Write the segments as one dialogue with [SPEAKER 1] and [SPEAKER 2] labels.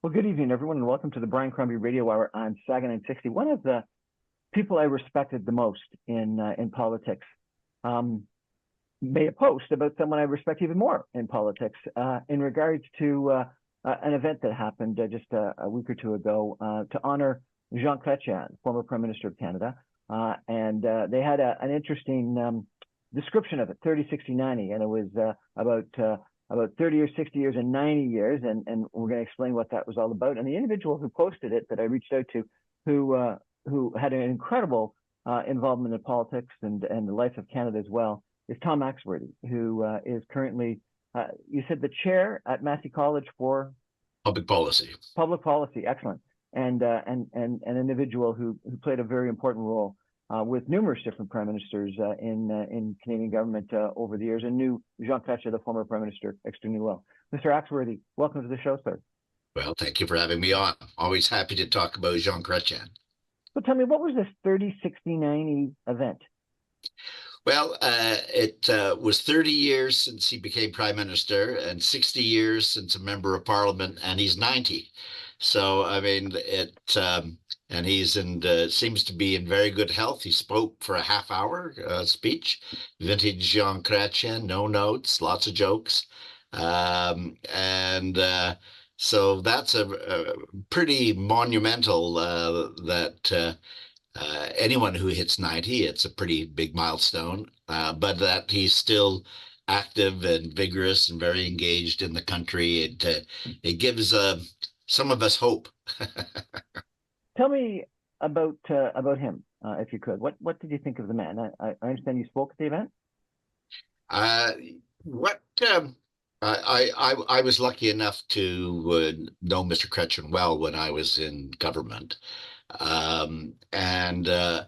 [SPEAKER 1] Well, good evening, everyone, and welcome to the Brian Crombie Radio Hour on Saga 960. One of the people I respected the most in politics um, made a post about someone I respect even more in politics in regards to an event that happened just a week or two ago to honor Jean Chrétien, former Prime Minister of Canada. And they had an interesting description of it, 30, 60, 90, and it was about 30 or 60 years and 90 years, and we're going to explain what that was all about. And the individual who posted it that I reached out to, who had an incredible involvement in politics and the life of Canada as well, is Tom Axworthy, who is currently, you said, the chair at Massey College for
[SPEAKER 2] Public policy.
[SPEAKER 1] public policy. Excellent. And an individual who played a very important role with numerous different prime ministers in Canadian government over the years, and knew Jean Chrétien, the former prime minister, extremely well. Mr. Axworthy, welcome to the show, sir.
[SPEAKER 2] Well, thank you for having me on. Always happy to talk about Jean Chrétien.
[SPEAKER 1] So tell me, what was this 30, 60, 90 event?
[SPEAKER 2] Well, it was 30 years since he became prime minister and 60 years since a member of parliament, and he's 90. So, I mean, and he's in, seems to be in very good health. He spoke for a half hour speech, vintage Jean Chrétien, no notes, lots of jokes. And So that's a pretty monumental that anyone who hits 90, it's a pretty big milestone, but that he's still active and vigorous and very engaged in the country. It gives some of us hope.
[SPEAKER 1] Tell me about him, if you could. What did you think of the man? I understand you spoke at the event.
[SPEAKER 2] Uh, what I was lucky enough to know Mr. Chrétien well when I was in government, and uh,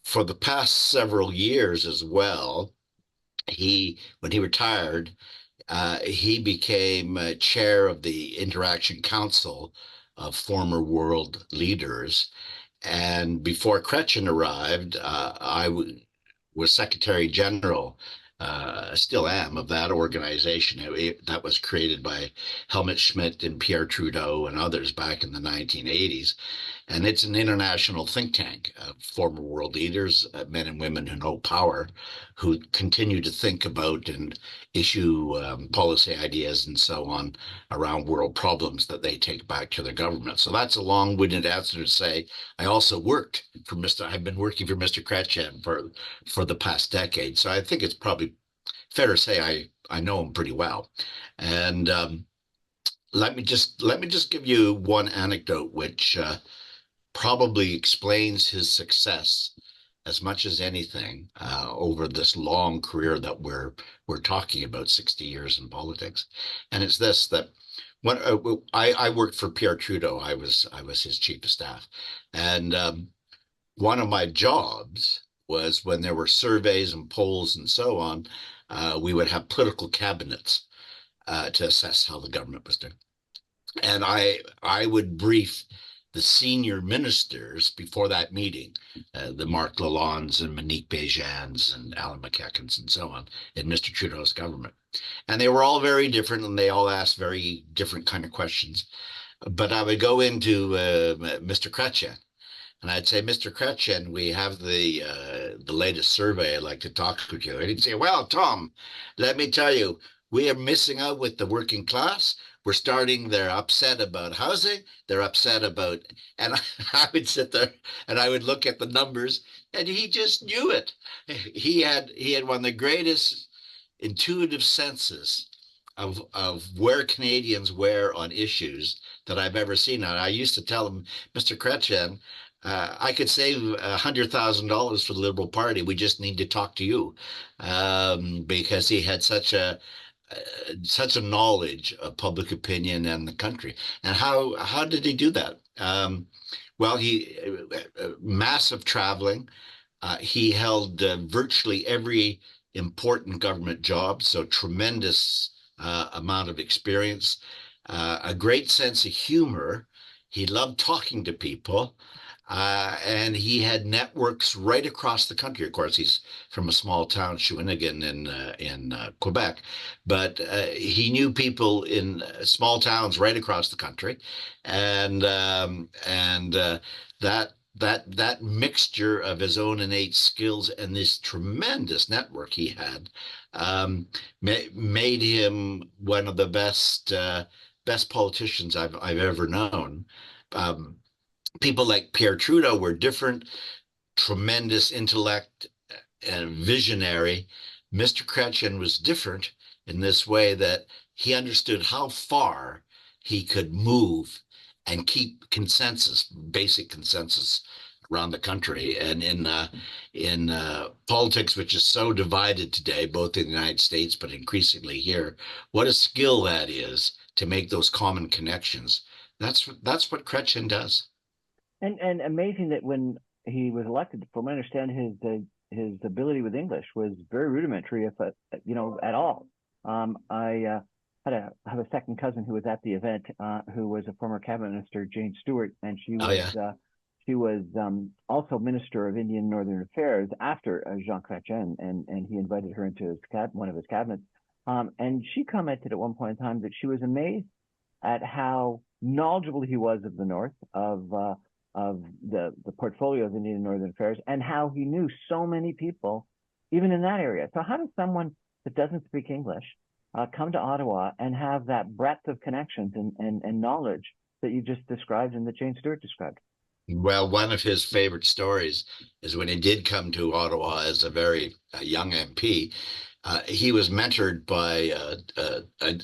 [SPEAKER 2] for the past several years as well. When he retired, he became chair of the Interaction Council of former world leaders. And before Chrétien arrived, was Secretary General, still am, of that organization. That was created by Helmut Schmidt and Pierre Trudeau and others back in the 1980s. And it's an international think tank of former world leaders, men and women who know power, who continue to think about and issue policy ideas and so on around world problems that they take back to their government. So that's a long-winded answer to say I also worked for Mr. I've been working for Mr. Chrétien for the past decade. So I think it's probably fair to say I know him pretty well. And let me just give you one anecdote which probably explains his success as much as anything over this long career that we're talking about, 60 years in politics. And it's this, that when I worked for Pierre Trudeau, I was his chief of staff, and one of my jobs was when there were surveys and polls and so on, we would have political cabinets to assess how the government was doing. And I would brief the senior ministers before that meeting, the Marc Lalondes and Monique Bejans and Alan McEachans and so on, in Mr. Trudeau's government. And they were all very different, and they all asked very different kind of questions. But I would go into Mr. Chrétien, and I'd say, Mr. Chrétien, we have the latest survey. I'd like to talk with you. And he'd say, well, Tom, let me tell you, we are missing out with the working class. They're upset about housing. They're upset about, and I would sit there and I would look at the numbers, and he just knew it. He had one of the greatest intuitive senses of where Canadians were on issues that I've ever seen. And I used to tell him, Mr. Chrétien, I could save $100,000 for the Liberal Party. We just need to talk to you, because he had such a knowledge of public opinion and the country. And how did he do that? Well, he massive traveling. He held virtually every important government job, so tremendous amount of experience, a great sense of humor. He loved talking to people. And he had networks right across the country. Of course, he's from a small town, Shawinigan, in Quebec, but he knew people in small towns right across the country, and that mixture of his own innate skills and this tremendous network he had made him one of the best politicians I've ever known. Um, People like Pierre Trudeau were different, tremendous intellect and visionary. Mr. Chrétien was different in this way that he understood how far he could move and keep consensus, basic consensus around the country. And in politics, which is so divided today, both in the United States but increasingly here, what a skill that is to make those common connections. That's what Chrétien does.
[SPEAKER 1] And amazing that when he was elected, from what I understand, his ability with English was very rudimentary, if at all. I have a second cousin who was at the event, who was a former cabinet minister, Jane Stewart, and
[SPEAKER 2] Oh yeah.
[SPEAKER 1] she was also Minister of Indian and Northern Affairs after Jean Chrétien, and he invited her into one of his cabinets. And she commented at one point in time that she was amazed at how knowledgeable he was of the North, of the portfolio of Indian and Northern Affairs, and how he knew so many people, even in that area. So how does someone that doesn't speak English come to Ottawa and have that breadth of connections and knowledge that you just described and that Jane Stewart described?
[SPEAKER 2] Well, one of his favorite stories is when he did come to Ottawa as a very young MP. He was mentored by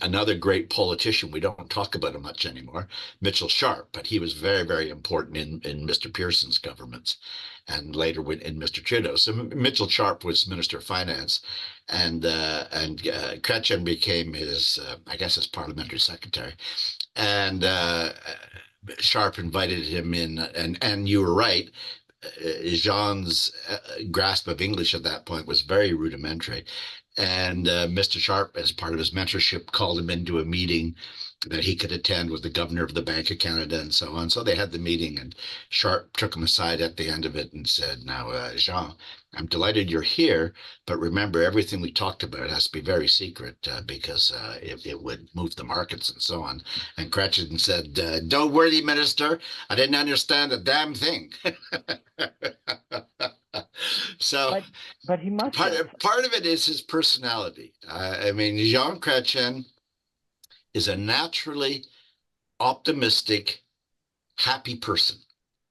[SPEAKER 2] another great politician. We don't talk about him much anymore, Mitchell Sharp, but he was very, very important in Mr. Pearson's governments and later in Mr. Trudeau. So Mitchell Sharp was Minister of Finance, and Chrétien became his, I guess, his parliamentary secretary. And Sharp invited him in, and you were right. Jean's grasp of English at that point was very rudimentary. And Mr. Sharp, as part of his mentorship, called him into a meeting that he could attend with the governor of the Bank of Canada and so on. So they had the meeting, and Sharp took him aside at the end of it and said, "Now, Jean, I'm delighted you're here, but remember, everything we talked about has to be very secret because it would move the markets and so on." And Chrétien said, "Don't worry, Minister, I didn't understand a damn thing." So
[SPEAKER 1] but he must have.
[SPEAKER 2] part of it is his personality. I mean, Jean Chrétien is a naturally optimistic, happy person.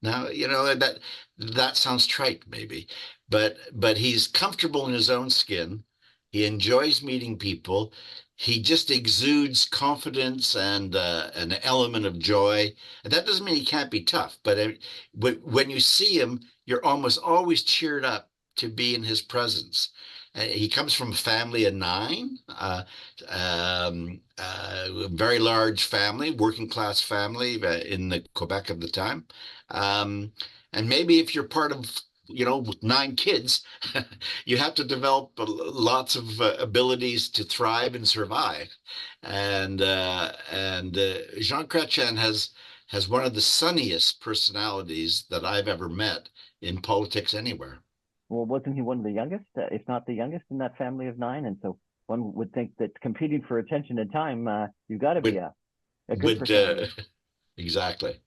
[SPEAKER 2] Now, that sounds trite, maybe, but he's comfortable in his own skin. He enjoys meeting people. He just exudes confidence and an element of joy. And that doesn't mean he can't be tough, but when you see him, you're almost always cheered up to be in his presence. He comes from a family of nine, a very large family, working class family in the Quebec of the time. Um, and maybe if you're part of, with nine kids, you have to develop lots of abilities to thrive and survive. And Jean Chrétien has one of the sunniest personalities that I've ever met in politics anywhere.
[SPEAKER 1] Well, wasn't he one of the youngest, if not the youngest, in that family of nine? And so one would think that competing for attention and time, you've got to be
[SPEAKER 2] Would
[SPEAKER 1] a good
[SPEAKER 2] would
[SPEAKER 1] personality.
[SPEAKER 2] exactly.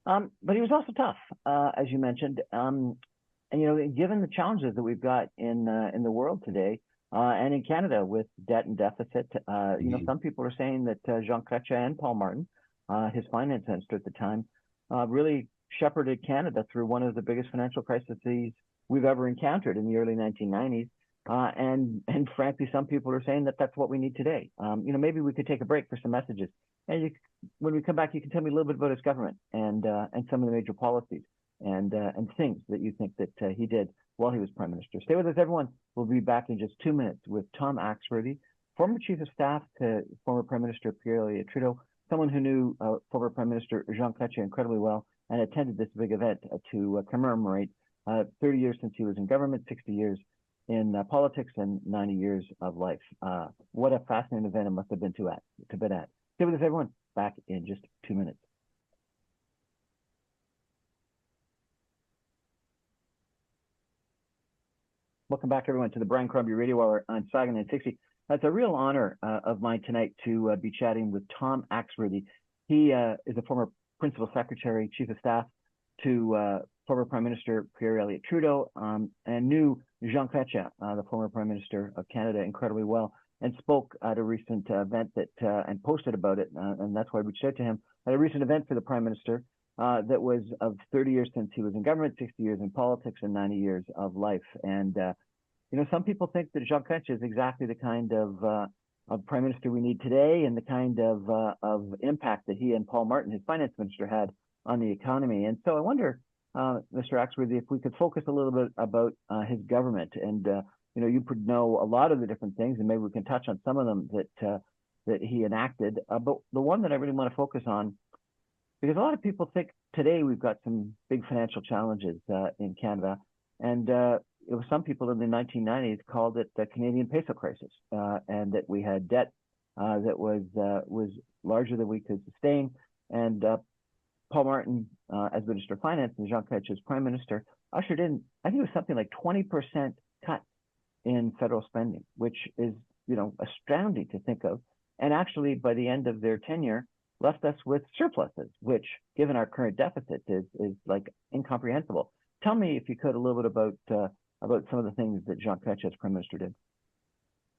[SPEAKER 1] But he was also tough, as you mentioned. And given the challenges that we've got in the world today, and in Canada with debt and deficit, some people are saying that Jean Chrétien and Paul Martin, his finance minister at the time, really shepherded Canada through one of the biggest financial crises we've ever encountered in the early 1990s. And frankly, some people are saying that that's what we need today. Maybe we could take a break for some messages. And when we come back, you can tell me a little bit about his government and some of the major policies and things that you think that he did while he was prime minister. Stay with us, everyone. We'll be back in just 2 minutes with Tom Axwothy, former chief of staff to former Prime Minister Pierre Trudeau, someone who knew former Prime Minister Jean Chrétien incredibly well and attended this big event to commemorate 30 years since he was in government, 60 years in politics, and 90 years of life. What a fascinating event it must have been to be at. Stay with us, everyone. Back in just 2 minutes. Welcome back, everyone, to the Brian Crombie Radio Hour on Saga 960. It's a real honor of mine tonight to be chatting with Tom Axwothy. He is a former Principal Secretary, Chief of Staff to former Prime Minister Pierre Elliott Trudeau, and knew Jean Chrétien, the former Prime Minister of Canada, incredibly well, and spoke at a recent event that and posted about it, and that's why I reached out to him at a recent event for the Prime Minister that was of 30 years since he was in government, 60 years in politics, and 90 years of life. And some people think that Jean Chrétien is exactly the kind of Prime Minister we need today, and the kind of impact that he and Paul Martin, his Finance Minister, had on the economy. And so I wonder, Mr. Axwothy, if we could focus a little bit about his government. And you could know a lot of the different things, and maybe we can touch on some of them that he enacted. But the one that I really want to focus on, because a lot of people think today we've got some big financial challenges in Canada, and some people in the 1990s called it the Canadian peso crisis, and that we had debt that was larger than we could sustain. And Paul Martin, as Minister of Finance, and Jean Chrétien as Prime Minister, ushered in, I think it was something like 20% cut in federal spending, which is astounding to think of. And actually, by the end of their tenure, left us with surpluses, which, given our current deficit, is like incomprehensible. Tell me, if you could, a little bit about some of the things that Jean Chrétien as Prime Minister did.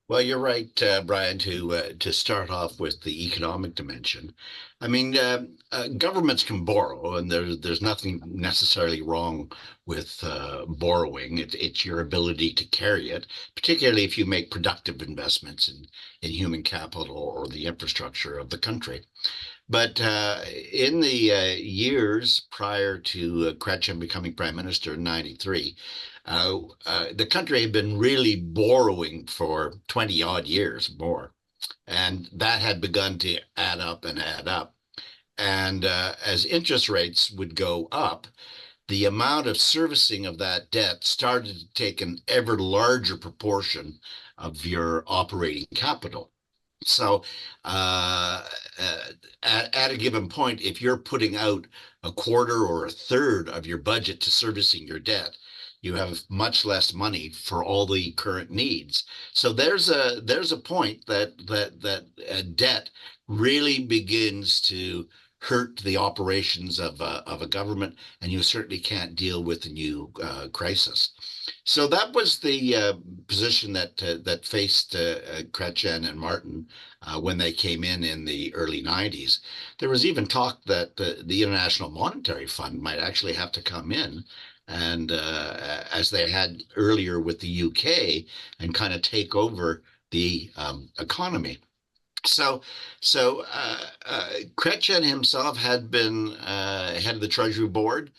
[SPEAKER 2] Well, you're right, Brian, to start off with the economic dimension. I mean, governments can borrow, and there's nothing necessarily wrong with borrowing. It's your ability to carry it, particularly if you make productive investments in human capital or the infrastructure of the country. But in the years prior to Chrétien becoming Prime Minister in '93, the country had been really borrowing for 20 odd years more. And that had begun to add up and add up. And as interest rates would go up, the amount of servicing of that debt started to take an ever larger proportion of your operating capital. So at a given point, if you're putting out a quarter or a third of your budget to servicing your debt, you have much less money for all the current needs. So there's a point that debt really begins to hurt the operations of a government, and you certainly can't deal with the new crisis. So that was the position that faced Chrétien and Martin when they came in the early '90s. There was even talk that the International Monetary Fund might actually have to come in, and as they had earlier with the UK, and kind of take over the economy. So Chrétien himself had been head of the Treasury Board.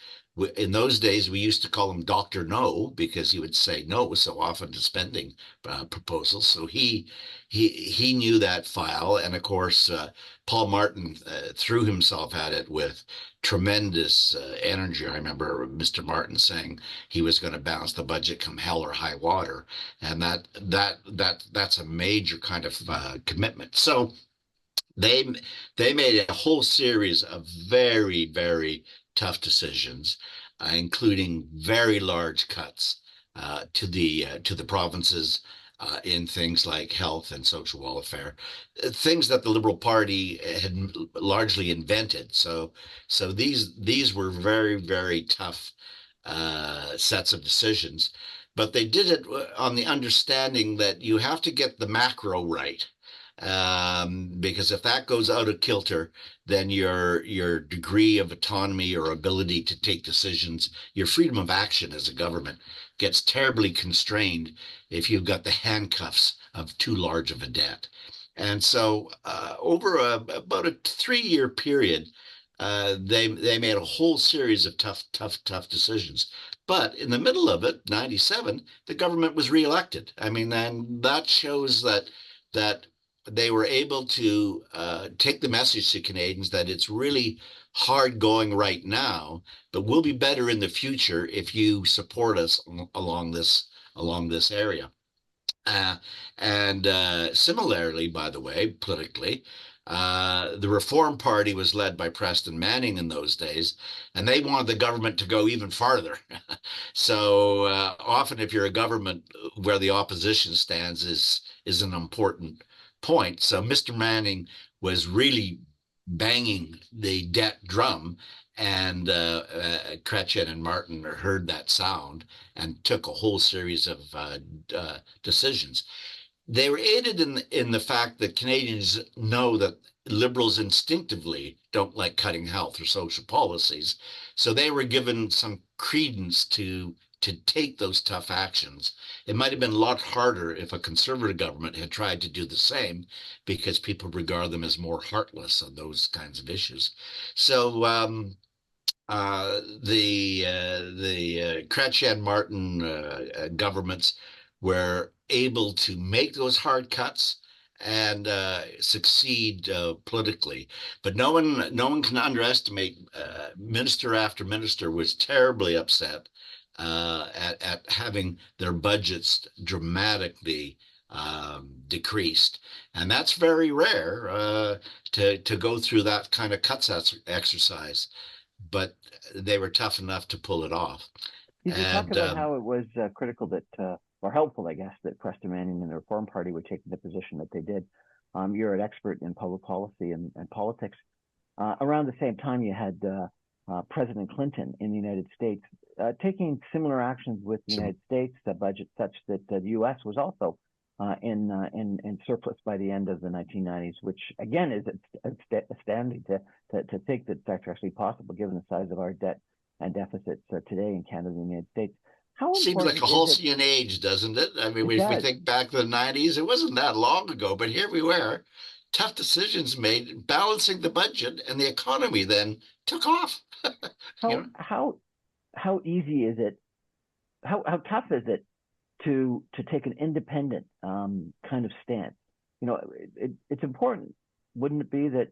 [SPEAKER 2] In those days, we used to call him Dr. No, because he would say no so often to spending proposals. So he knew that file, and of course, Paul Martin threw himself at it with tremendous energy. I remember Mr. Martin saying he was going to balance the budget come hell or high water, and that's a major kind of commitment. So they made a whole series of very, very tough decisions, including very large cuts to the provinces in things like health and social welfare, things that the Liberal Party had largely invented. So these were very, very tough sets of decisions, but they did it on the understanding that you have to get the macro right. Because if that goes out of kilter, then your degree of autonomy or ability to take decisions, your freedom of action as a government gets terribly constrained if you've got the handcuffs of too large of a debt. And so over about a 3-year period, they made a whole series of tough decisions. But in the middle of it, '97, the government was reelected. I mean, and that shows that they were able to take the message to Canadians that it's really hard going right now, but we'll be better in the future if you support us along this area. Uh, and similarly, by the way, politically, the Reform Party was led by Preston Manning in those days, and they wanted the government to go even farther. So often, if you're a government where the opposition stands is an important point. So Mr. Manning was really banging the debt drum, and Chrétien and Martin heard that sound and took a whole series of decisions. They were aided in the fact that Canadians know that Liberals instinctively don't like cutting health or social policies, so they were given some credence to take those tough actions. It might have been a lot harder if a Conservative government had tried to do the same, because people regard them as more heartless on those kinds of issues. So the Chrétien Martin governments were able to make those hard cuts and succeed politically. But no one can underestimate minister after minister was terribly upset at having their budgets dramatically decreased, and that's very rare to go through that kind of cuts exercise, but they were tough enough to pull it off.
[SPEAKER 1] You talk
[SPEAKER 2] And
[SPEAKER 1] about how it was critical that, or helpful, I guess, that Preston Manning and the Reform Party were taking the position that they did. You're an expert in public policy and politics. Around the same time, you had President Clinton in the United States taking similar actions with the United States budget, such that the U.S. was also in surplus by the end of the 1990s, which again is astounding to think that that's actually possible given the size of our debt and deficits today in Canada and the United States. How
[SPEAKER 2] seems like
[SPEAKER 1] important
[SPEAKER 2] a
[SPEAKER 1] is it?
[SPEAKER 2] halcyon age, doesn't it? I mean,
[SPEAKER 1] It
[SPEAKER 2] if we
[SPEAKER 1] does.
[SPEAKER 2] think back to the 90s, it wasn't that long ago, but here we were, tough decisions made, balancing the budget, and the economy then took off. you
[SPEAKER 1] How
[SPEAKER 2] know,
[SPEAKER 1] how how easy is it? How tough is it to take an independent kind of stance? It's important, wouldn't it be that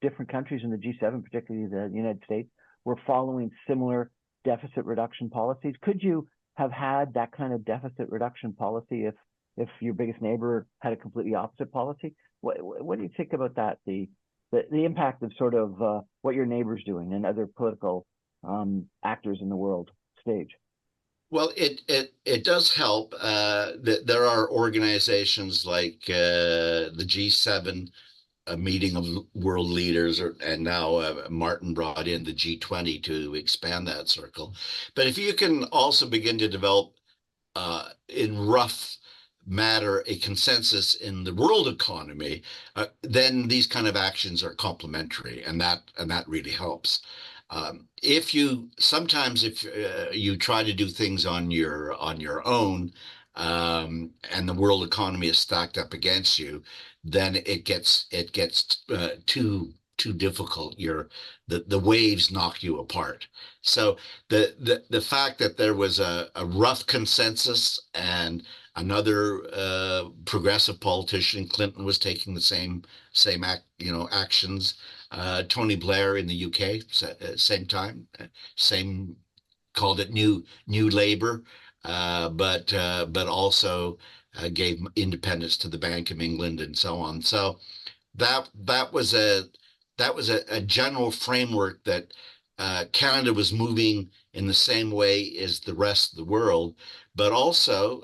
[SPEAKER 1] different countries in the G7, particularly the United States, were following similar deficit reduction policies? Could you have had that kind of deficit reduction policy if your biggest neighbor had a completely opposite policy? What do you think about that? The impact of sort of what your neighbor's doing and other political actors in the world stage.
[SPEAKER 2] well, it does help that there are organizations like the G7, a meeting of world leaders, and now Martin brought in the G20 to expand that circle. But if you can also begin to develop in rough matter a consensus in the world economy, then these kind of actions are complementary, and that really helps. If you sometimes if you try to do things on your own, and the world economy is stacked up against you, then it gets too difficult. The waves knock you apart. So the fact that there was a rough consensus, and another progressive politician, Clinton, was taking the same actions. Tony Blair in the UK, same time, same, called it New Labour, but also gave independence to the Bank of England and so on. So that was a general framework that Canada was moving in the same way as the rest of the world, but also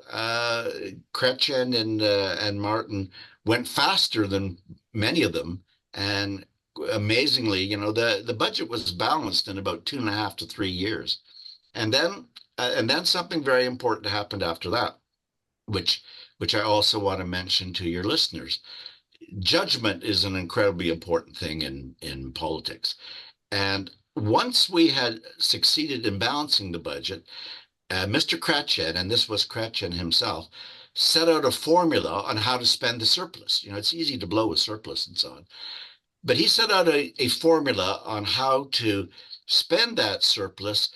[SPEAKER 2] Chrétien and Martin went faster than many of them, and amazingly, the budget was balanced in about 2.5 to 3 years, and then something very important happened after that, which I also want to mention to your listeners. Judgment is an incredibly important thing in politics. And once we had succeeded in balancing the budget, Mr. Chrétien, and this was Chrétien himself, set out a formula on how to spend the surplus. It's easy to blow a surplus and so on. But he set out a formula on how to spend that surplus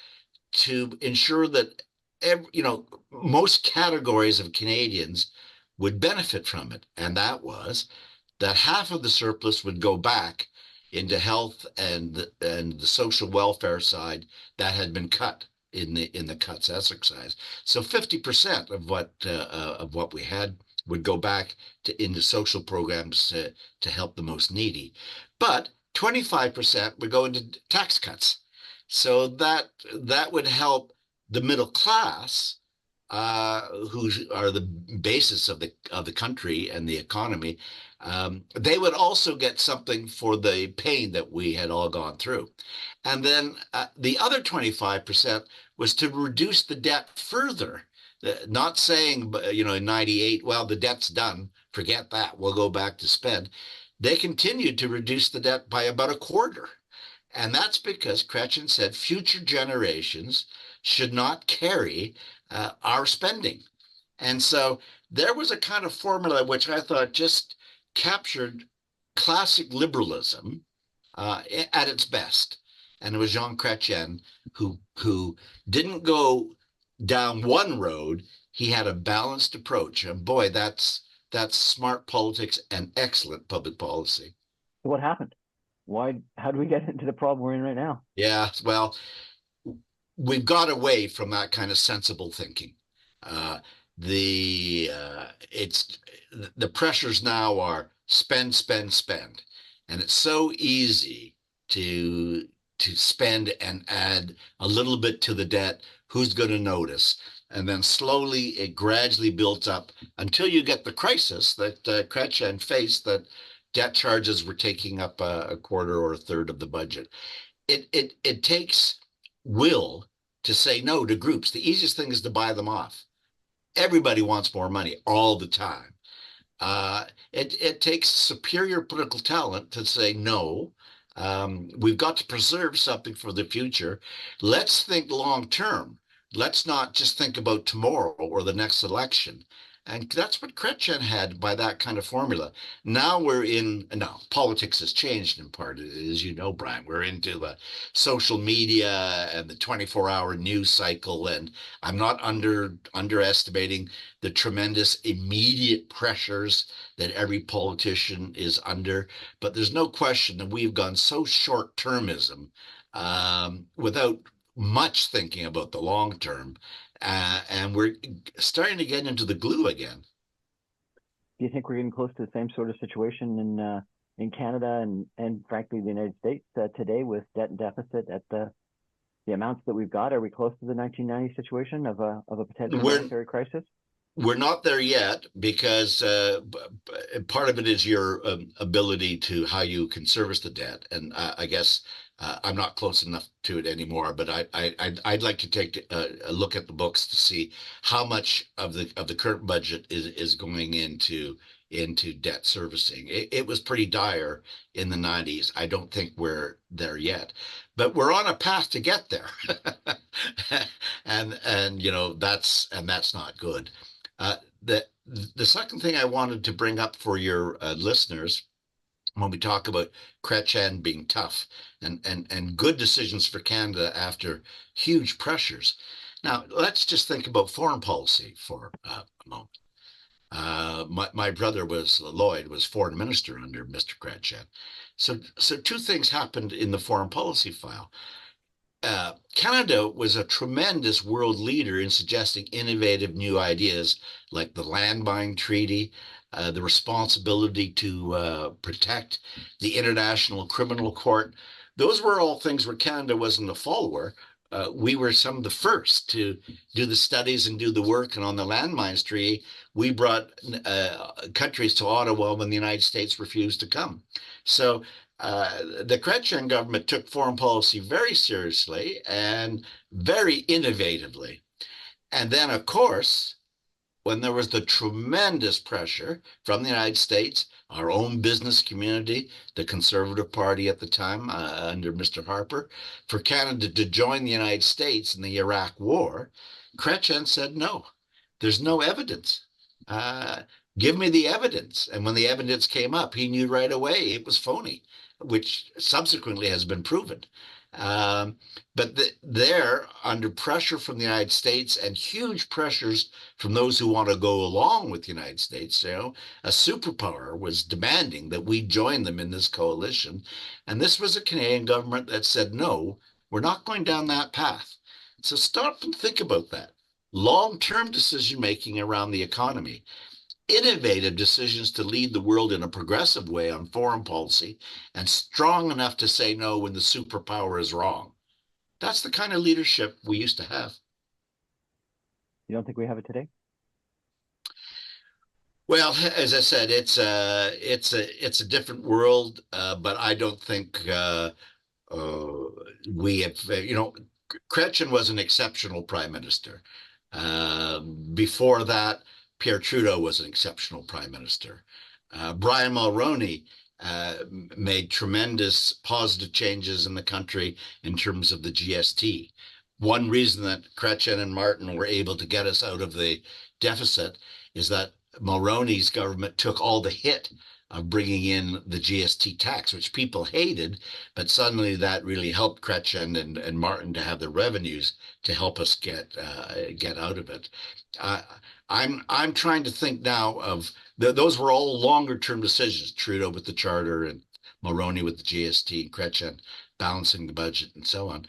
[SPEAKER 2] to ensure that most categories of Canadians would benefit from it. And that was that half of the surplus would go back into health and the social welfare side that had been cut in the cuts exercise. So 50% of what we had would go back into social programs to help the most needy, but 25% would go into tax cuts. So that would help the middle class, who are the basis of the country and the economy. They would also get something for the pain that we had all gone through. And then the other 25% was to reduce the debt further. Not saying, in 98, well, the debt's done, forget that, we'll go back to spend. They continued to reduce the debt by about a quarter. And that's because Chrétien said future generations should not carry our spending. And so there was a kind of formula which I thought just captured classic liberalism at its best. And it was Jean Chrétien who didn't go down one road. He had a balanced approach. And boy, that's smart politics and excellent public policy.
[SPEAKER 1] What happened? How do we get into the problem we're in right now?
[SPEAKER 2] Yeah, well, we've got away from that kind of sensible thinking. Uh, it's the pressures now are spend, spend, spend, and it's so easy to spend and add a little bit to the debt. Who's going to notice? And then slowly it gradually builds up until you get the crisis that Chrétien faced, that debt charges were taking up a quarter or a third of the budget. It takes will to say no to groups. The easiest thing is to buy them off. Everybody wants more money all the time. It takes superior political talent to say no. We've got to preserve something for the future. Let's think long term. Let's not just think about tomorrow or the next election. And that's what Chrétien had by that kind of formula. Now politics has changed in part, as you know, Brian. We're into the social media and the 24-hour news cycle. And I'm not underestimating the tremendous immediate pressures that every politician is under. But there's no question that we've gone so short-termism without much thinking about the long term. And we're starting to get into the glue again.
[SPEAKER 1] Do you think we're getting close to the same sort of situation in Canada and frankly the United States today with debt and deficit at the amounts that we've got? Are we close to the 1990 situation of a potential monetary crisis?
[SPEAKER 2] We're not there yet because part of it is your ability to how you can service the debt, and I guess I'm not close enough to it anymore. But I'd like to take a look at the books to see how much of the current budget is going into debt servicing. It was pretty dire in the 90s. I don't think we're there yet, but we're on a path to get there, and that's not good. The second thing I wanted to bring up for your listeners when we talk about Chrétien being tough and good decisions for Canada after huge pressures. Now, let's just think about foreign policy for a moment. My brother Lloyd was foreign minister under Mr. Chrétien. So two things happened in the foreign policy file. Canada was a tremendous world leader in suggesting innovative new ideas like the landmine treaty, the responsibility to protect the International Criminal Court. Those were all things where Canada wasn't a follower. We were some of the first to do the studies and do the work. And on the landmines treaty, we brought countries to Ottawa when the United States refused to come. So the Chrétien government took foreign policy very seriously and very innovatively. And then, of course, when there was the tremendous pressure from the United States, our own business community, the Conservative Party at the time under Mr. Harper, for Canada to join the United States in the Iraq War, Chrétien said, no, there's no evidence. Give me the evidence. And when the evidence came up, he knew right away it was phony, which subsequently has been proven. But they're under pressure from the United States and huge pressures from those who want to go along with the United States. A superpower was demanding that we join them in this coalition. And this was a Canadian government that said, no, we're not going down that path. So stop and think about that. Long-term decision making around the economy, innovative decisions to lead the world in a progressive way on foreign policy, and strong enough to say no when the superpower is wrong. That's the kind of leadership we used to have.
[SPEAKER 1] You don't think we have it today?
[SPEAKER 2] Well, as I said, it's a different world, but I don't think uh, we have. Chrétien was an exceptional prime minister. Before that, Pierre Trudeau was an exceptional prime minister. Brian Mulroney made tremendous positive changes in the country in terms of the GST. One reason that Chrétien and Martin were able to get us out of the deficit is that Mulroney's government took all the hit of bringing in the GST tax, which people hated, but suddenly that really helped Chrétien and Martin to have the revenues to help us get out of it. Uh, I'm trying to think now of those were all longer term decisions. Trudeau with the charter and Mulroney with the GST, and Chrétien balancing the budget and so on.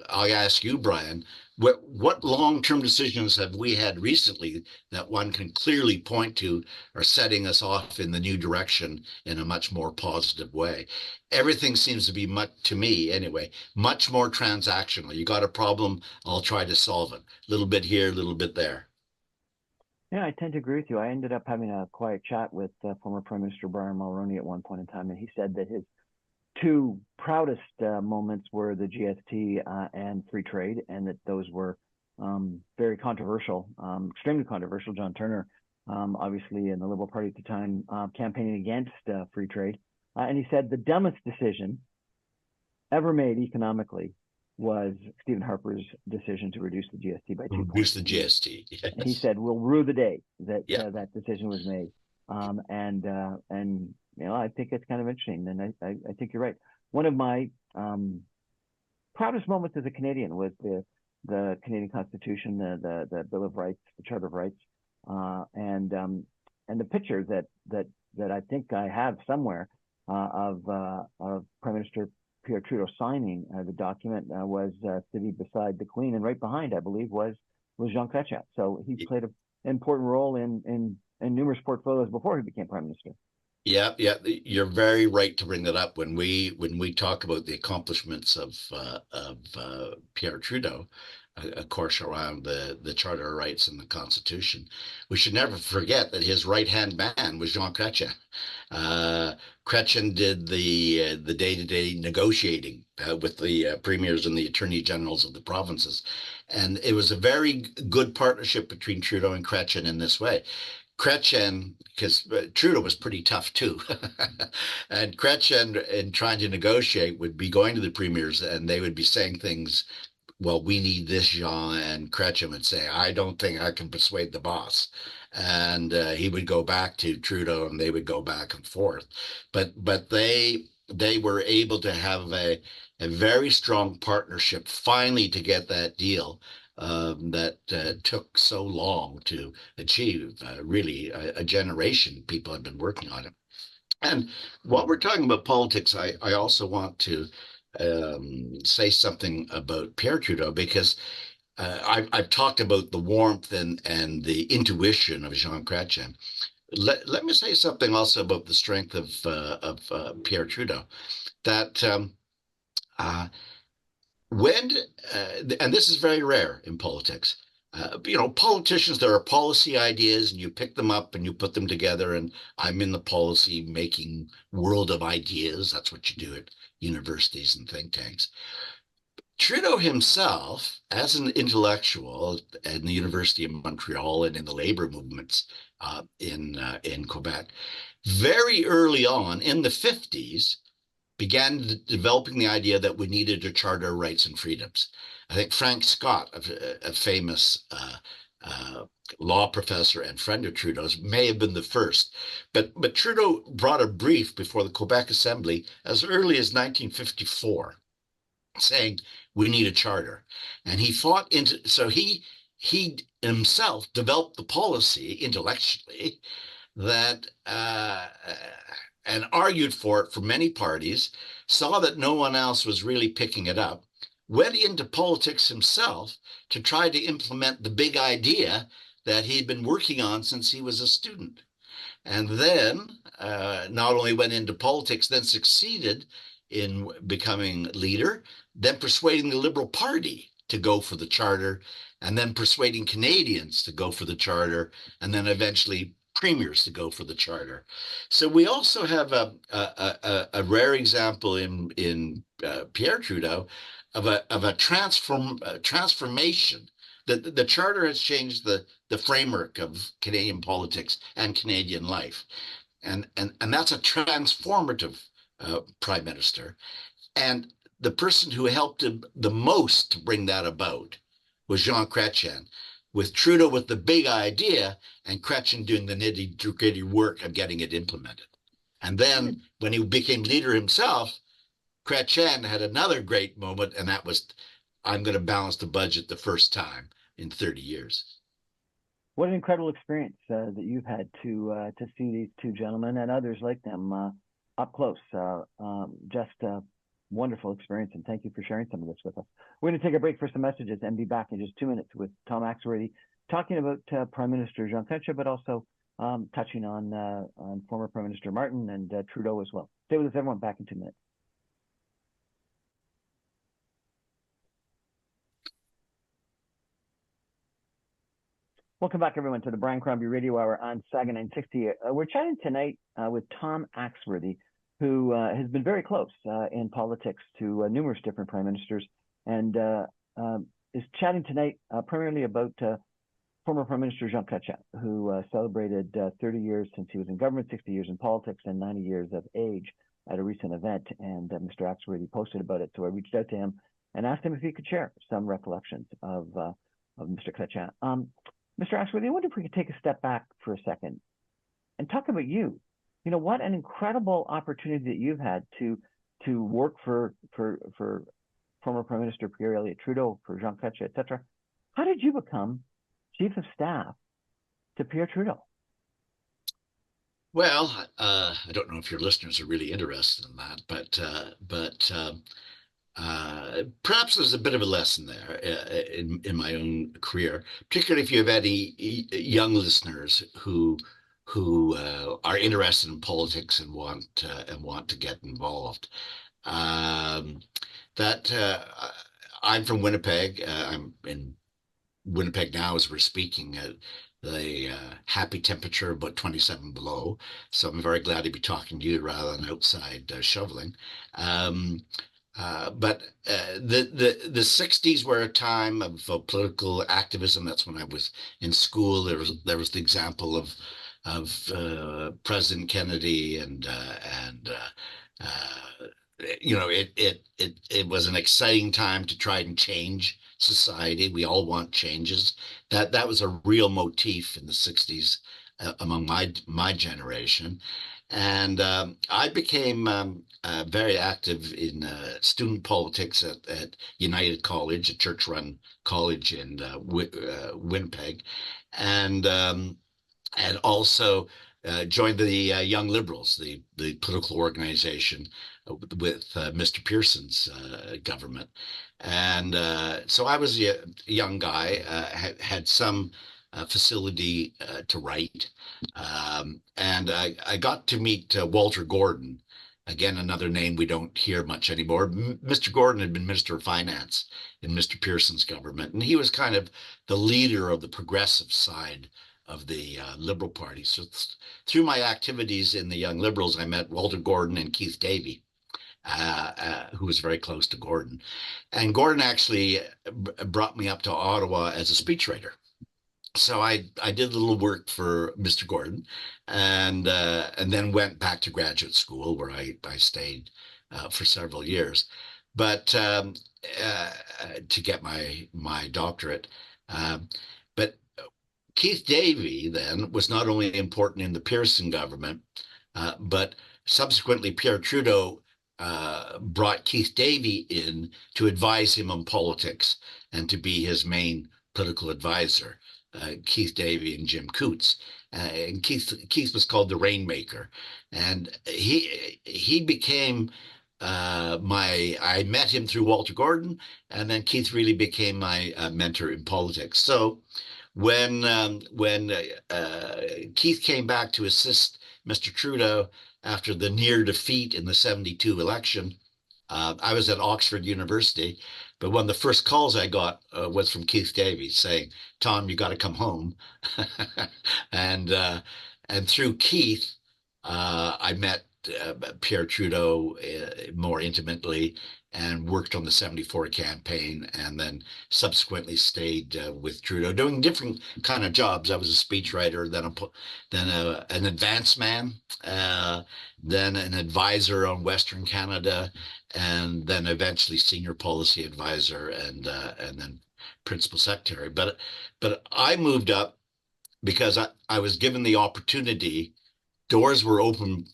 [SPEAKER 2] I'll ask you, Brian, what long-term decisions have we had recently that one can clearly point to are setting us off in the new direction in a much more positive way? Everything seems to be much, to me anyway, much more transactional. You got a problem, I'll try to solve it. A little bit here, a little bit there.
[SPEAKER 1] Yeah, I tend to agree with you. I ended up having a quiet chat with former Prime Minister Brian Mulroney at one point in time, and he said that his two proudest moments were the GST and free trade, and that those were very controversial, extremely controversial. John Turner, obviously in the Liberal Party at the time, campaigning against free trade. And he said the dumbest decision ever made economically was Stephen Harper's decision to reduce the GST by 2
[SPEAKER 2] Reduce
[SPEAKER 1] points.
[SPEAKER 2] the GST. Yes.
[SPEAKER 1] And he said, "We'll rue the day that
[SPEAKER 2] Yeah.
[SPEAKER 1] that decision was made." And I think it's kind of interesting, and I think you're right. One of my proudest moments as a Canadian was the Canadian Constitution, the Bill of Rights, the Charter of Rights, and the picture that I think I have somewhere of Prime Minister Pierre Trudeau signing the document was sitting beside the Queen, and right behind, I believe, was Jean Chrétien. So he played an important role in numerous portfolios before he became Prime Minister.
[SPEAKER 2] Yeah, yeah, you're very right to bring that up when we talk about the accomplishments of Pierre Trudeau, of course, around the Charter of Rights and the Constitution. We should never forget that his right-hand man was Jean Chrétien. Uh, Chrétien did the day-to-day negotiating with the premiers and the attorney generals of the provinces, and it was a very good partnership between Trudeau and Chrétien in this way. Chrétien, because Trudeau was pretty tough too, and Chrétien, in trying to negotiate, would be going to the premiers and they would be saying things, well, we need this, Jean, and Chrétien would say, I don't think I can persuade the boss. And he would go back to Trudeau and they would go back and forth. But they were able to have a very strong partnership finally to get that deal that took so long to achieve. Really, a generation people have been working on it. And while we're talking about politics, I also want to say something about Pierre Trudeau because I've talked about the warmth and the intuition of Jean Chrétien. Let me say something also about the strength of Pierre Trudeau. That uh, when and this is very rare in politics. Politicians, there are policy ideas and you pick them up and you put them together. And I'm in the policy making world of ideas. That's what you do at universities and think tanks. Trudeau himself, as an intellectual at the University of Montreal and in the labor movements in Quebec, very early on in the 50s, began developing the idea that we needed a charter of rights and freedoms. I think Frank Scott, a famous law professor and friend of Trudeau's, may have been the first. But Trudeau brought a brief before the Quebec Assembly as early as 1954, saying we need a charter, and he fought into. So he himself developed the policy intellectually that and argued for it for many parties, saw that no one else was really picking it up, went into politics himself to try to implement the big idea that he'd been working on since he was a student. And then not only went into politics, then succeeded in becoming leader, then persuading the Liberal Party to go for the charter, and then persuading Canadians to go for the charter, and then eventually premiers to go for the charter. So we also have a rare example in Pierre Trudeau of a transformation. The charter has changed the framework of Canadian politics and Canadian life, and that's a transformative prime minister. And the person who helped him the most to bring that about was Jean Chrétien, with Trudeau with the big idea and Chrétien doing the nitty-gritty work of getting it implemented. And then when he became leader himself, Chrétien had another great moment, and that was, I'm going to balance the budget the first time in 30 years.
[SPEAKER 1] What an incredible experience that you've had to see these two gentlemen and others like them up close. Just a wonderful experience, and thank you for sharing some of this with us. We're going to take a break for some messages and be back in just 2 minutes with Tom Axwothy talking about Prime Minister Jean Chrétien, but also touching on former Prime Minister Martin and Trudeau as well. Stay with us, everyone. Back in 2 minutes. Welcome back, everyone, to the Brian Crombie Radio Hour on Saga 960. We're chatting tonight with Tom Axwothy, who has been very close in politics to numerous different prime ministers, and is chatting tonight primarily about former Prime Minister Jean Chrétien, who celebrated 30 years since he was in government, 60 years in politics, and 90 years of age at a recent event. And Mr. Axwothy posted about it, so I reached out to him and asked him if he could share some recollections of Mr. Chrétien. Mr. Axwothy, I wonder if we could take a step back for a second and talk about you. You know, what an incredible opportunity that you've had to work for former Prime Minister Pierre Elliott Trudeau, for Jean Chrétien, et cetera. How did you become Chief of Staff to Pierre Trudeau?
[SPEAKER 2] Well, I don't know if your listeners are really interested in that, but perhaps there's a bit of a lesson there in my own career, particularly if you have any young listeners who are interested in politics and want to get involved. That I'm from Winnipeg. I'm in Winnipeg now as we're speaking. The happy temperature about 27 below. So I'm very glad to be talking to you rather than outside shoveling. But the 60s were a time of political activism. That's when I was in school. There was the example of President Kennedy and you know, it was an exciting time to try and change society. We all want changes. That was a real motif in the 60s among my generation. And I became very active in student politics at United College, a church-run college in Winnipeg, and also joined the Young Liberals, the political organization with Mr. Pearson's government. And so I was a young guy, had some facility to write. And I got to meet Walter Gordon, again, another name we don't hear much anymore. Mr. Gordon had been Minister of Finance in Mr. Pearson's government, and he was kind of the leader of the progressive side of the Liberal Party. So through my activities in the Young Liberals, I met Walter Gordon and Keith Davey, who was very close to Gordon. And Gordon actually brought me up to Ottawa as a speechwriter. So I did a little work for Mr. Gordon, and then went back to graduate school where I stayed for several years, but to get my doctorate. But Keith Davey then was not only important in the Pearson government, but subsequently Pierre Trudeau brought Keith Davey in to advise him on politics and to be his main political advisor. Keith Davey and Jim Coots. And Keith was called the Rainmaker. And he became I met him through Walter Gordon, and then Keith really became my mentor in politics. So when Keith came back to assist Mr. Trudeau after the near defeat in the 72 election, I was at Oxford University, but one of the first calls I got was from Keith Davies saying, "Tom, you got to come home." and uh, and through Keith, I met Pierre Trudeau more intimately and worked on the 74 campaign, and then subsequently stayed with Trudeau doing different kind of jobs. I was a speechwriter, an advance man, then an advisor on Western Canada, and then eventually senior policy advisor, and then principal secretary. But I moved up because I was given the opportunity. Doors were open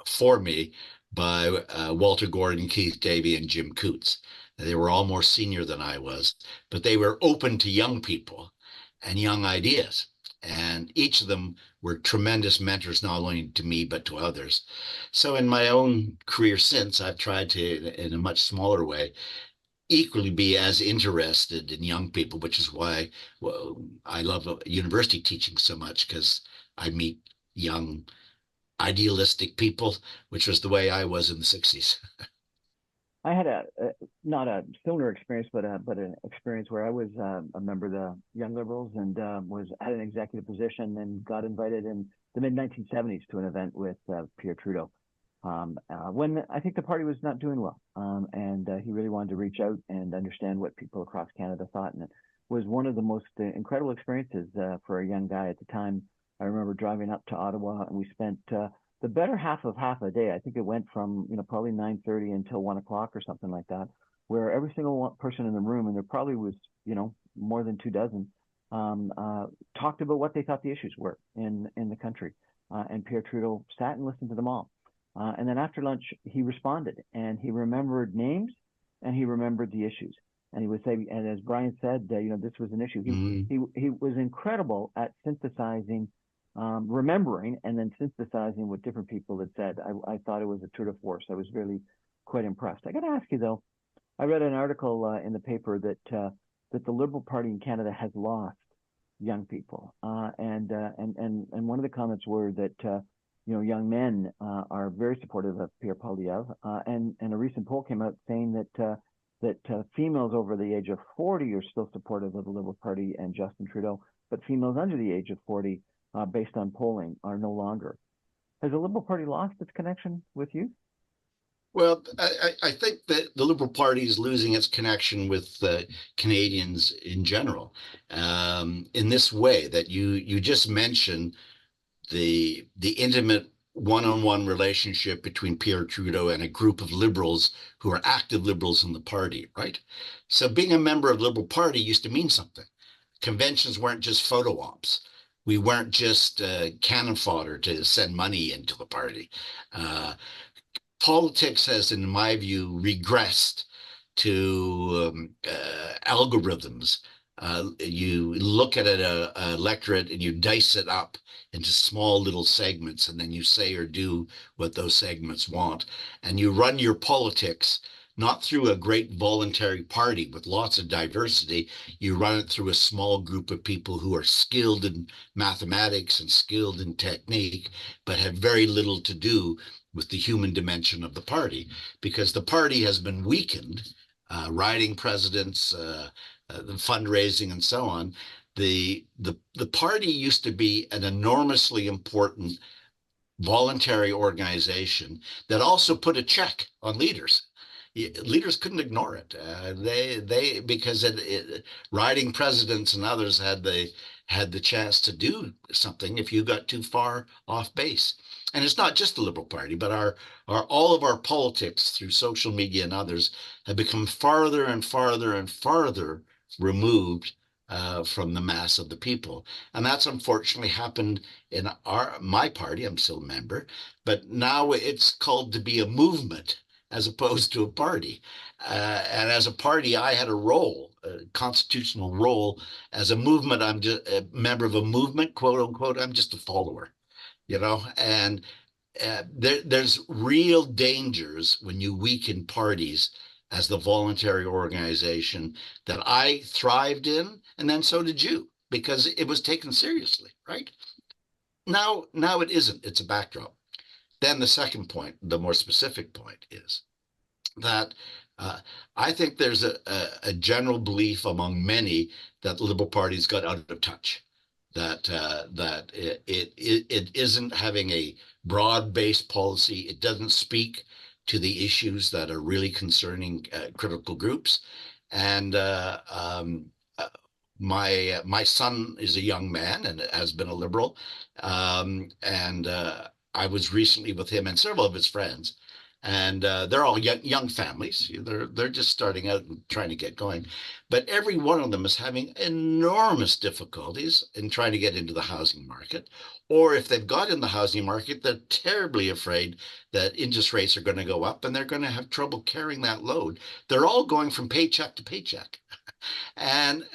[SPEAKER 2] for me by Walter Gordon, Keith Davey, and Jim Coots. They were all more senior than I was, but they were open to young people and young ideas. And each of them were tremendous mentors, not only to me, but to others. So in my own career since, I've tried to, in a much smaller way, equally be as interested in young people, which is why, well, I love university teaching so much, because I meet young idealistic people, which was the way I was in the 60s.
[SPEAKER 1] I had not a similar experience, but an experience where I was a member of the Young Liberals and was at an executive position and got invited in the mid 1970s to an event with Pierre Trudeau when I think the party was not doing well, and he really wanted to reach out and understand what people across Canada thought, and it was one of the most incredible experiences for a young guy at the time. I remember driving up to Ottawa, and we spent the better half a day. I think it went from probably 9:30 until 1 o'clock or something like that, where every single person in the room, and there probably was more than 2 dozen, talked about what they thought the issues were in the country, and Pierre Trudeau sat and listened to them all. And then after lunch, he responded, and he remembered names, and he remembered the issues. And he would say, and as Brian said, this was an issue.
[SPEAKER 2] Mm.
[SPEAKER 1] He was incredible at synthesizing, remembering, and then synthesizing what different people had said. I thought it was a tour de force. I was really quite impressed. I got to ask you though. I read an article in the paper that the Liberal Party in Canada has lost young people, and one of the comments were that young men are very supportive of Pierre Poilievre, and a recent poll came out saying that females over the age of 40 are still supportive of the Liberal Party and Justin Trudeau, but females under the age of 40, based on polling, are no longer. Has the Liberal Party lost its connection with youth?
[SPEAKER 2] Well, I think that the Liberal Party is losing its connection with Canadians in general, in this way that you just mentioned the intimate one-on-one relationship between Pierre Trudeau and a group of liberals who are active liberals in the party, right? So being a member of the Liberal Party used to mean something. Conventions weren't just photo ops. We weren't just cannon fodder to send money into the party. Uh, Politics has, in my view, regressed to algorithms. You look at an electorate and you dice it up into small little segments, and then you say or do what those segments want. And you run your politics not through a great voluntary party with lots of diversity. You run it through a small group of people who are skilled in mathematics and skilled in technique, but have very little to do with the human dimension of the party, because the party has been weakened, riding presidents, the fundraising, and so on. The party used to be an enormously important voluntary organization that also put a check on leaders. Leaders couldn't ignore it. They because riding presidents and others had the chance to do something if you got too far off base. And it's not just the Liberal Party, but our all of our politics through social media and others have become farther and farther and farther removed from the mass of the people. And that's unfortunately happened in my party. I'm still a member, but now it's called to be a movement as opposed to a party. And as a party, I had a constitutional role. As a movement, I'm just a member of a movement, quote unquote. I'm just a follower, and there's real dangers when you weaken parties as the voluntary organization that I thrived in, and then so did you, because it was taken seriously, right? Now it isn't. It's a backdrop. Then the second point, the more specific point, is that uh, I think there's a general belief among many that the Liberal Party's got out of touch, that it isn't having a broad-based policy. It doesn't speak to the issues that are really concerning critical groups. And uh, my son is a young man and has been a Liberal, and I was recently with him and several of his friends, and they're all young families. They're just starting out and trying to get going, but every one of them is having enormous difficulties in trying to get into the housing market, or if they've got in the housing market, they're terribly afraid that interest rates are going to go up and they're going to have trouble carrying that load. They're all going from paycheck to paycheck, and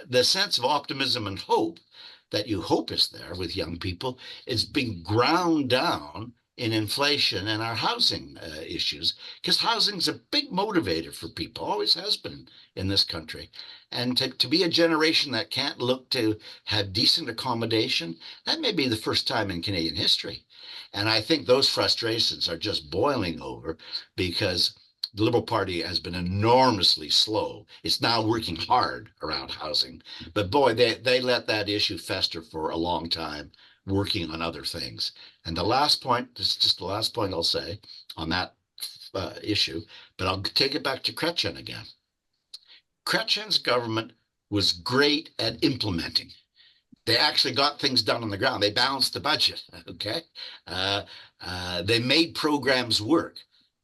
[SPEAKER 2] the sense of optimism and hope that you hope is there with young people is being ground down in inflation and our housing issues, because housing is a big motivator for people, always has been in this country. And to be a generation that can't look to have decent accommodation, that may be the first time in Canadian history. And I think those frustrations are just boiling over because the Liberal Party has been enormously slow. It's now working hard around housing, but boy, they let that issue fester for a long time, working on other things. And the last point, this is just the last point I'll say on that issue, but I'll take it back to Chrétien again. Chrétien's government was great at implementing. They actually got things done on the ground. They balanced the budget. Okay, they made programs work.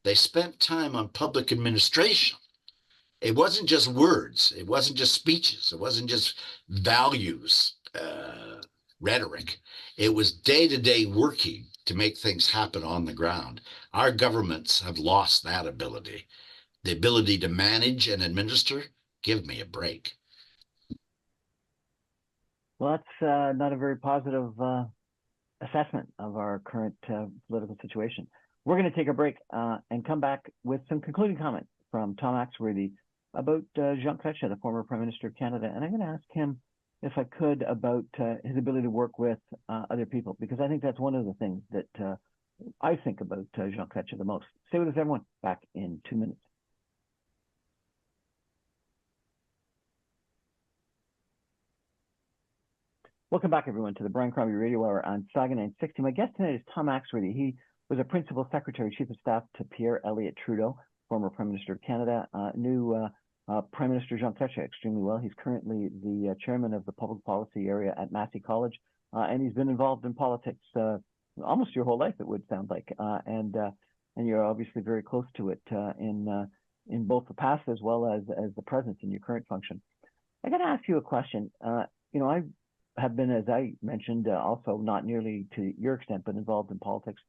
[SPEAKER 2] They spent time on public administration. It wasn't just words. It wasn't just speeches. It wasn't just values, rhetoric. It was day-to-day working to make things happen on the ground. Our governments have lost that ability. The ability to manage and administer, give me a break.
[SPEAKER 1] Well, that's not a very positive assessment of our current political situation. We're going to take a break and come back with some concluding comments from Tom Axwothy about Jean Chrétien, the former Prime Minister of Canada. And I'm going to ask him, if I could, about his ability to work with other people, because I think that's one of the things that I think about Jean Chrétien the most. Stay with us, everyone. Back in 2 minutes. Welcome back, everyone, to the Brian Crombie Radio Hour on Saga 960. My guest tonight is Tom Axwothy. He was a Principal Secretary, Chief of Staff to Pierre Elliott Trudeau, former Prime Minister of Canada, knew Prime Minister Jean Chrétien extremely well. He's currently the chairman of the public policy area at Massey College, and he's been involved in politics almost your whole life, it would sound like, and you're obviously very close to it in both the past as well as the present in your current function. I got to ask you a question. I have been, as I mentioned, also not nearly to your extent, but involved in politics.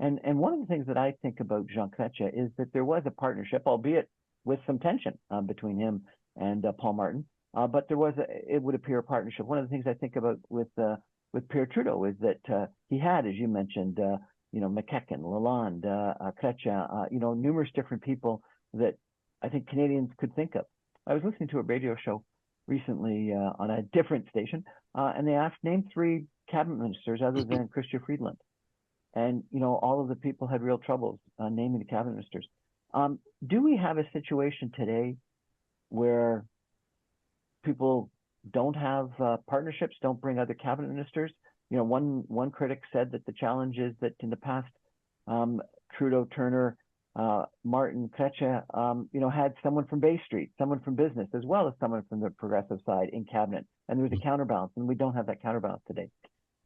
[SPEAKER 1] And one of the things that I think about Jean Chrétien is that there was a partnership, albeit with some tension between him and Paul Martin, but there was, it would appear, a partnership. One of the things I think about with Pierre Trudeau is that he had, as you mentioned, McEachern, Lalonde, Chrétien, numerous different people that I think Canadians could think of. I was listening to a radio show recently on a different station, and they asked, name 3 cabinet ministers other than Chrystia Freeland. And, all of the people had real troubles naming the cabinet ministers. Do we have a situation today where people don't have partnerships, don't bring other cabinet ministers? One critic said that the challenge is that in the past, Trudeau, Turner, Martin, Chrétien, had someone from Bay Street, someone from business, as well as someone from the progressive side in cabinet. And there was a counterbalance, and we don't have that counterbalance today.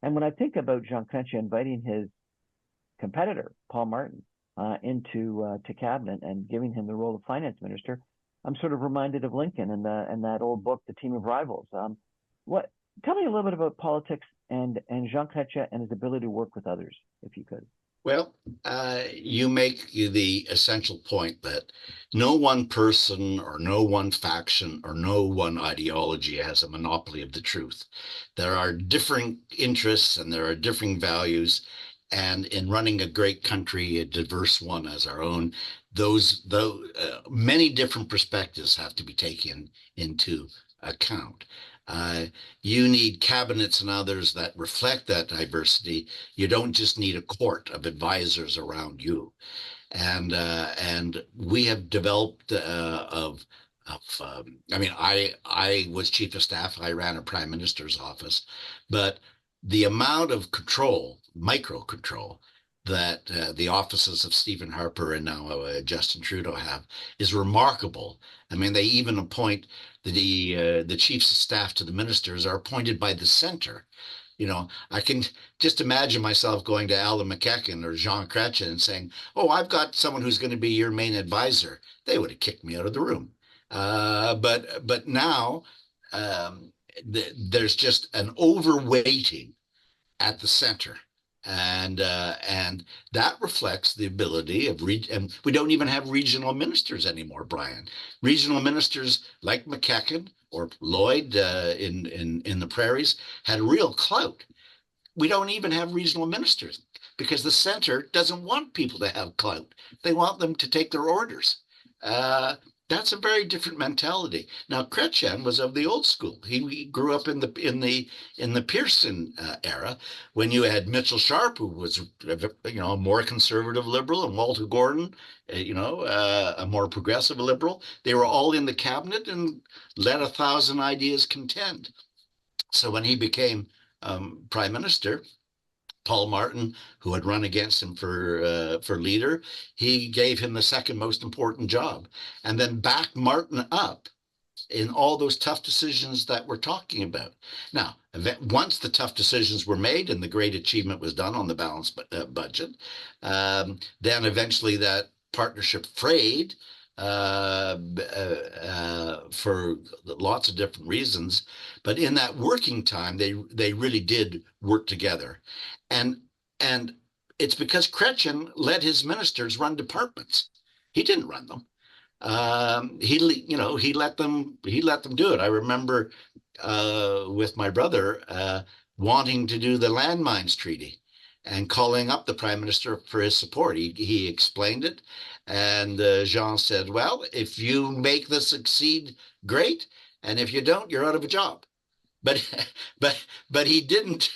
[SPEAKER 1] And when I think about Jean Chrétien inviting his competitor, Paul Martin, into cabinet and giving him the role of finance minister, I'm sort of reminded of Lincoln and that old book, The Team of Rivals. Tell me a little bit about politics and Jean Chrétien and his ability to work with others, if you could.
[SPEAKER 2] Well, you make the essential point that no one person or no one faction or no one ideology has a monopoly of the truth. There are differing interests and there are differing values, And in running a great country, a diverse one as our own, many different perspectives have to be taken into account. You need cabinets and others that reflect that diversity. You don't just need a court of advisors around you. And we have developed I mean, I was chief of staff. I ran a prime minister's office, but the amount of control, micro control, that the offices of Stephen Harper and now Justin Trudeau have is remarkable. I mean, they even appoint the chiefs of staff to the ministers are appointed by the center. I can just imagine myself going to Alan McEachen or Jean Chrétien and saying, "Oh, I've got someone who's going to be your main advisor." They would have kicked me out of the room. But now there's just an overweighting at the center. And that reflects the ability of and we don't even have regional ministers anymore, Brian. Regional ministers like McEachen or Lloyd in the prairies had real clout. We don't even have regional ministers because the center doesn't want people to have clout. They want them to take their orders. Uh, that's a very different mentality. Now, Chrétien was of the old school. He grew up in the Pearson era, when you had Mitchell Sharp, who was a more conservative liberal, and Walter Gordon, a more progressive liberal. They were all in the cabinet and let 1,000 ideas contend. So when he became prime minister, Paul Martin, who had run against him for leader, he gave him the second most important job, and then backed Martin up in all those tough decisions that we're talking about. Now, once the tough decisions were made and the great achievement was done on the balanced budget, then eventually that partnership frayed for lots of different reasons. But in that working time, they really did work together. And and it's because Chrétien let his ministers run departments. He didn't run them. He let them do it. I remember with my brother wanting to do the landmines treaty and calling up the prime minister for his support. He explained it, and Jean said, "Well, if you make this succeed, great, and if you don't, you're out of a job." But but he didn't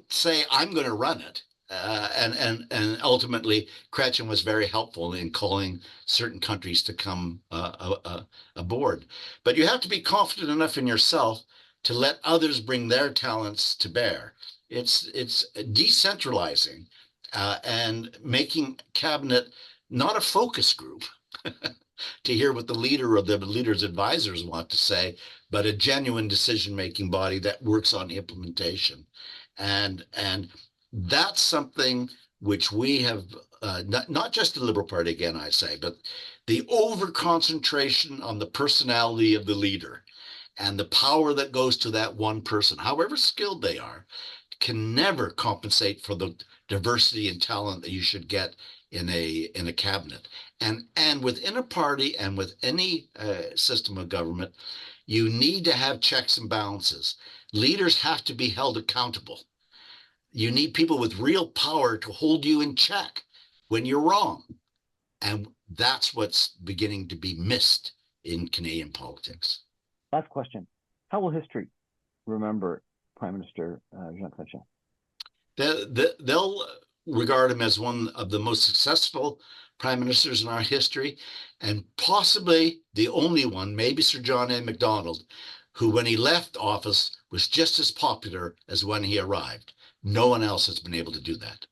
[SPEAKER 2] say, "I'm going to run it." And ultimately, Chrétien was very helpful in calling certain countries to come aboard. But you have to be confident enough in yourself to let others bring their talents to bear. It's decentralizing and making cabinet not a focus group to hear what the leader or the leader's advisors want to say, but a genuine decision-making body that works on implementation. And that's something which we have, not just the Liberal Party, again, I say, but the over-concentration on the personality of the leader and the power that goes to that one person, however skilled they are, can never compensate for the diversity and talent that you should get in a cabinet. And within a party and with any system of government, you need to have checks and balances. Leaders have to be held accountable. You need people with real power to hold you in check when you're wrong. And that's what's beginning to be missed in Canadian politics.
[SPEAKER 1] Last question. How will history remember Prime Minister Jean Chrétien?
[SPEAKER 2] They'll regard him as one of the most successful prime ministers in our history, and possibly the only one, maybe Sir John A. Macdonald, who when he left office was just as popular as when he arrived. No one else has been able to do that.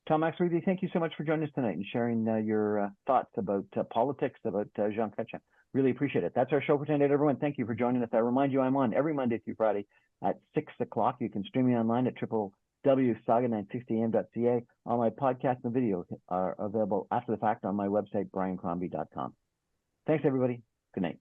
[SPEAKER 1] Tom Axwothy, thank you so much for joining us tonight and sharing your thoughts about politics, about Jean Chrétien. Really appreciate it. That's our show for tonight, everyone. Thank you for joining us. I remind you, I'm on every Monday through Friday at 6 o'clock. You can stream me online at www.saga960am.ca. All my podcasts and videos are available after the fact on my website, briancrombie.com. Thanks, everybody. Good night.